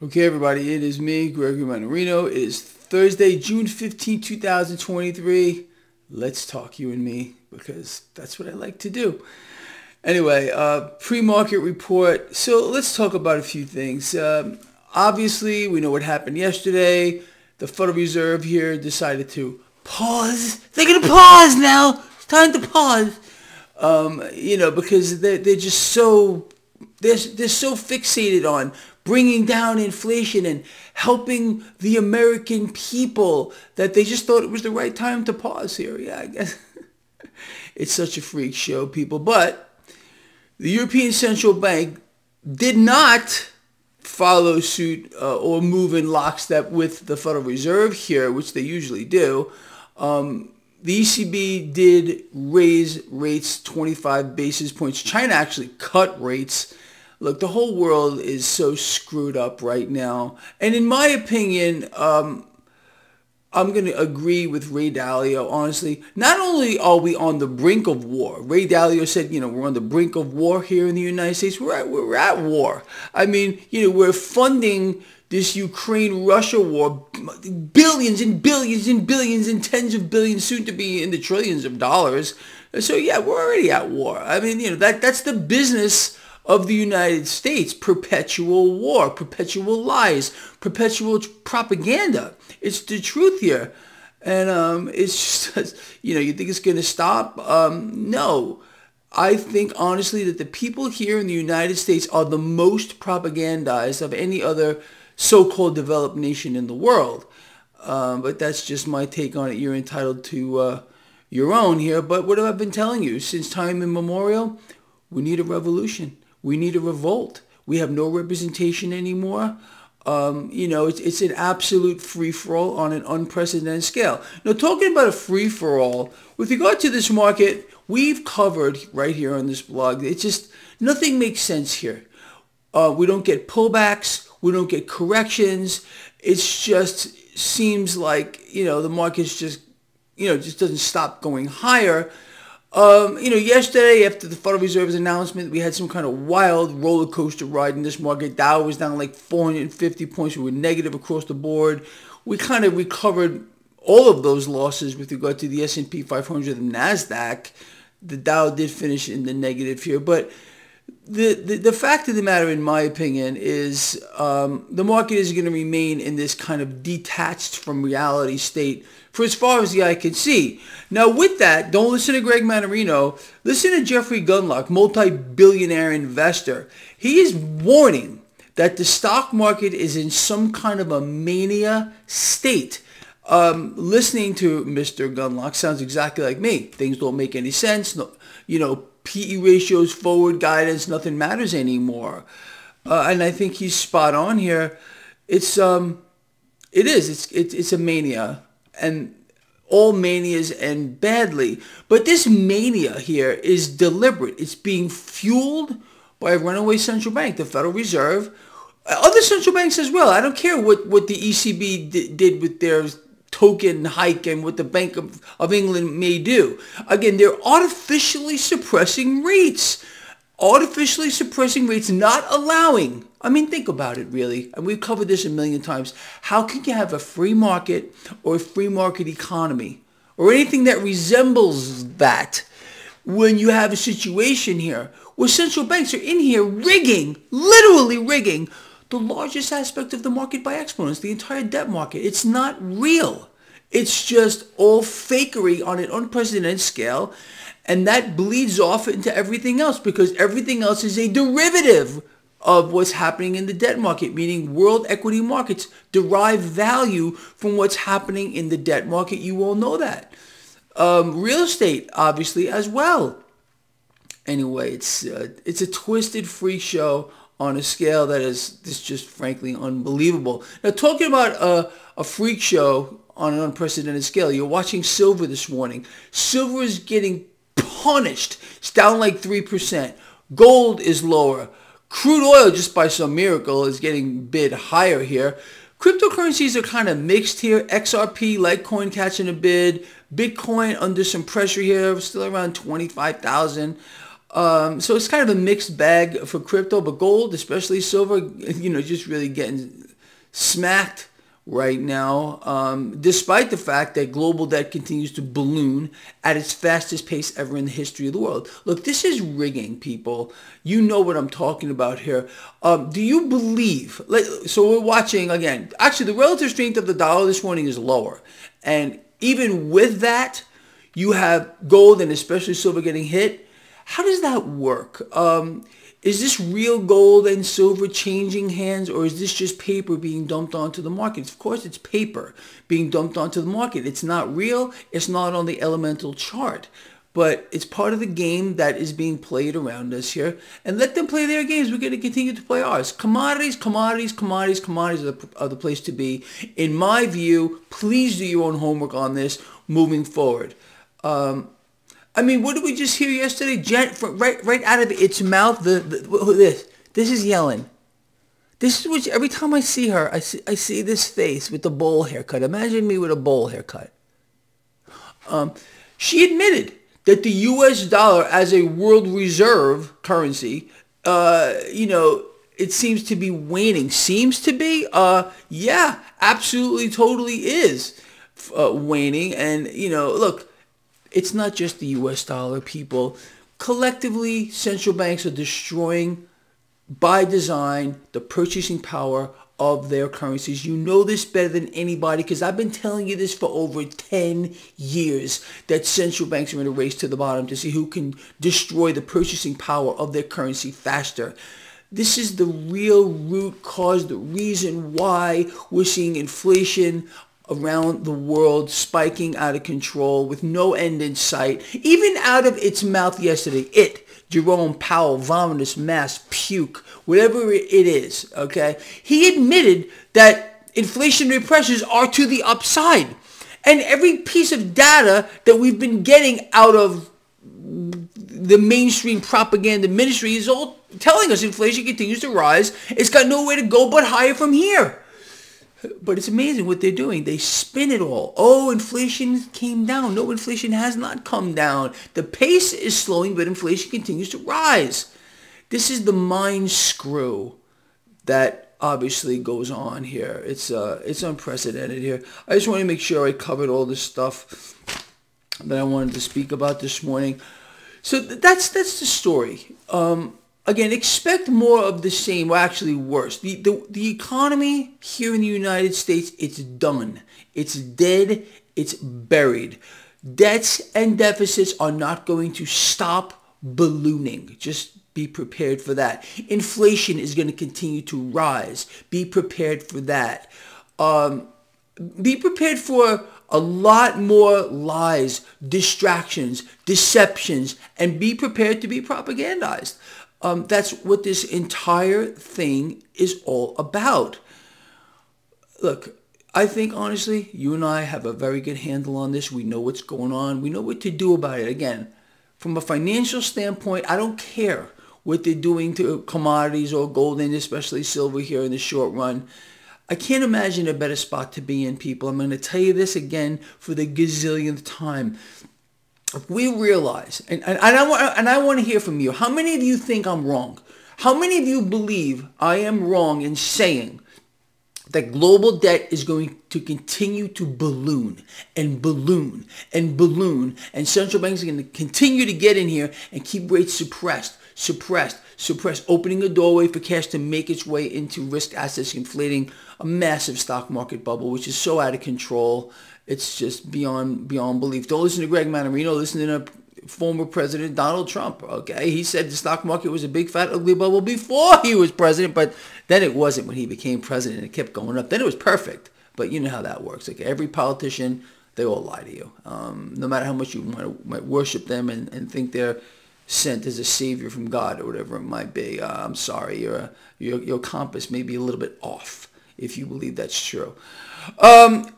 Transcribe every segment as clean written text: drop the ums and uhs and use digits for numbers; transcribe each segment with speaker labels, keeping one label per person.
Speaker 1: Okay, everybody, it is me, Gregory Mannarino. It is Thursday, June 15, 2023. Let's talk, you and me, because that's what I like to do. Anyway, pre-market report. So let's talk about a few things. Obviously, we know what happened yesterday. The Federal Reserve here decided to pause. They're going to pause now. It's time to pause. Because they're just so... They're so fixated on bringing down inflation and helping the American people that they just thought it was the right time to pause here. Yeah, I guess it's such a freak show, people. But the European Central Bank did not follow suit or move in lockstep with the Federal Reserve here, which they usually do. The ECB did raise rates 25 basis points. China actually cut rates. Look, the whole world is so screwed up right now. And in my opinion, I'm going to agree with Ray Dalio, honestly. Not only are we on the brink of war, Ray Dalio said, we're on the brink of war here in the United States. We're at war. I mean, we're funding this Ukraine-Russia war, billions and billions and billions and tens of billions, soon to be in the trillions of dollars. So yeah, we're already at war. I mean, that's the business of the United States. Perpetual war, perpetual lies, perpetual propaganda. It's the truth here. And it's just, you think it's going to stop? No. I think, honestly, that the people here in the United States are the most propagandized of any other so-called developed nation in the world. But that's just my take on it. You're entitled to your own here. But what have I been telling you? Since time immemorial, we need a revolution. We need a revolt. We have no representation anymore. It's an absolute free-for-all on an unprecedented scale. Now, talking about a free-for-all, with regard to this market, we've covered right here on this blog. It's just, nothing makes sense here. We don't get pullbacks. We don't get corrections. It's just seems like, the market's just doesn't stop going higher. Yesterday after the Federal Reserve's announcement, we had some kind of wild roller coaster ride in this market. Dow was down like 450 points. We were negative across the board. We kind of recovered all of those losses with regard to the S&P 500 and NASDAQ. The Dow did finish in the negative here, but the fact of the matter, in my opinion, is the market is going to remain in this kind of detached from reality state for as far as the eye can see. Now, with that, don't listen to Greg Mannarino. Listen to Jeffrey Gundlach, multi-billionaire investor. He is warning that the stock market is in some kind of a mania state. Listening to Mr. Gundlach sounds exactly like me. Things don't make any sense. No, PE ratios, forward guidance, nothing matters anymore. And I think he's spot on here. It's a mania, and all manias end badly. But this mania here is deliberate. It's being fueled by a runaway central bank, the Federal Reserve, other central banks as well. I don't care what the ECB did with their token hike and what the Bank of England may do. Again, they're artificially suppressing rates. Artificially suppressing rates, not allowing. I mean, think about it, really. And we've covered this a million times. How can you have a free market or a free market economy or anything that resembles that when you have a situation here where central banks are in here rigging, literally rigging, the largest aspect of the market by exponents, the entire debt market? It's not real. It's just all fakery on an unprecedented scale, and that bleeds off into everything else because everything else is a derivative of what's happening in the debt market, meaning world equity markets derive value from what's happening in the debt market. You all know that. Real estate, obviously, as well. Anyway, it's a twisted freak show on a scale that is just frankly unbelievable. Now, talking about a freak show on an unprecedented scale, you're watching silver this morning. Silver is getting punished. It's down like 3%. Gold is lower. Crude oil, just by some miracle, is getting bid higher here. Cryptocurrencies are kind of mixed here. XRP, Litecoin catching a bid. Bitcoin under some pressure here, still around 25,000. So it's kind of a mixed bag for crypto, but gold, especially silver, just really getting smacked right now, despite the fact that global debt continues to balloon at its fastest pace ever in the history of the world. Look, this is rigging, people. You know what I'm talking about here. Do you believe, so we're watching again, actually the relative strength of the dollar this morning is lower. And even with that, you have gold and especially silver getting hit. How does that work? Is this real gold and silver changing hands, or is this just paper being dumped onto the market? Of course, it's paper being dumped onto the market. It's not real. It's not on the elemental chart. But it's part of the game that is being played around us here. And let them play their games. We're going to continue to play ours. Commodities are the place to be. In my view, please do your own homework on this moving forward. I mean, what did we just hear yesterday? Right out of its mouth, this is yelling. This is what every time I see her, I see this face with the bowl haircut. Imagine me with a bowl haircut. She admitted that the U.S. dollar as a world reserve currency, it seems to be waning. Seems to be? Yeah, absolutely, totally is waning. And, look, it's not just the U.S. dollar, people. Collectively, central banks are destroying, by design, the purchasing power of their currencies. You know this better than anybody because I've been telling you this for over 10 years, that central banks are in a race to the bottom to see who can destroy the purchasing power of their currency faster. This is the real root cause, the reason why we're seeing inflation around the world spiking out of control with no end in sight. Even out of its mouth yesterday, Jerome Powell, vomitous mass puke, whatever it is, okay? He admitted that inflationary pressures are to the upside. And every piece of data that we've been getting out of the mainstream propaganda ministry is all telling us inflation continues to rise. It's got nowhere to go but higher from here. But it's amazing what they're doing. They spin it all. Oh, inflation came down. No, inflation has not come down. The pace is slowing, but inflation continues to rise. This is the mind screw that obviously goes on here. It's unprecedented here. I just want to make sure I covered all the stuff that I wanted to speak about this morning. So that's the story. Again, expect more of the same, or actually worse. The economy here in the United States, it's done. It's dead. It's buried. Debts and deficits are not going to stop ballooning. Just be prepared for that. Inflation is going to continue to rise. Be prepared for that. Be prepared for a lot more lies, distractions, deceptions, and be prepared to be propagandized. That's what this entire thing is all about. Look, I think honestly, you and I have a very good handle on this. We know what's going on. We know what to do about it. Again, from a financial standpoint, I don't care what they're doing to commodities or gold and especially silver here in the short run. I can't imagine a better spot to be in, people. I'm going to tell you this again for the gazillionth time. If we realize, and I want to hear from you, how many of you think I'm wrong? How many of you believe I am wrong in saying that global debt is going to continue to balloon and balloon and balloon, and central banks are going to continue to get in here and keep rates suppressed, opening a doorway for cash to make its way into risk assets, inflating a massive stock market bubble, which is so out of control. It's just beyond belief. Don't listen to Greg Mannarino. Listen to former President Donald Trump. Okay, he said the stock market was a big fat ugly bubble before he was president, but then it wasn't when he became president. It kept going up. Then it was perfect. But you know how that works. Okay, every politician, they all lie to you. No matter how much you might worship them and think they're sent as a savior from God or whatever it might be. I'm sorry, your compass may be a little bit off if you believe that's true.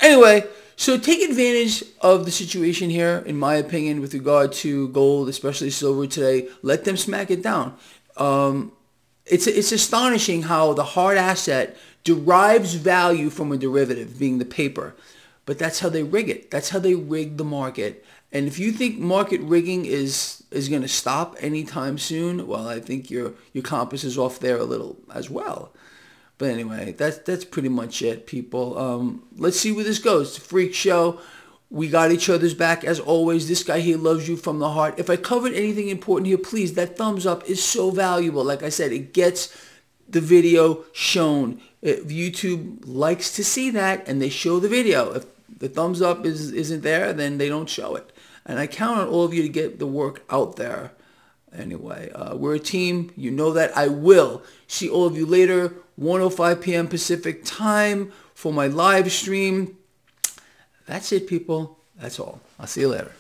Speaker 1: Anyway. So take advantage of the situation here, in my opinion, with regard to gold, especially silver today. Let them smack it down. It's astonishing how the hard asset derives value from a derivative, being the paper. But that's how they rig it. That's how they rig the market. And if you think market rigging is going to stop anytime soon, well, I think your compass is off there a little as well. But anyway, that's pretty much it, people. Let's see where this goes. It's a freak show. We got each other's back as always. This guy here loves you from the heart. If I covered anything important here, please, that thumbs up is so valuable. Like I said, it gets the video shown. YouTube likes to see that, and they show the video. If the thumbs up isn't there, then they don't show it. And I count on all of you to get the work out there. Anyway, we're a team. You know that. I will see all of you later, 1:05 p.m. Pacific time for my live stream. That's it, people. That's all. I'll see you later.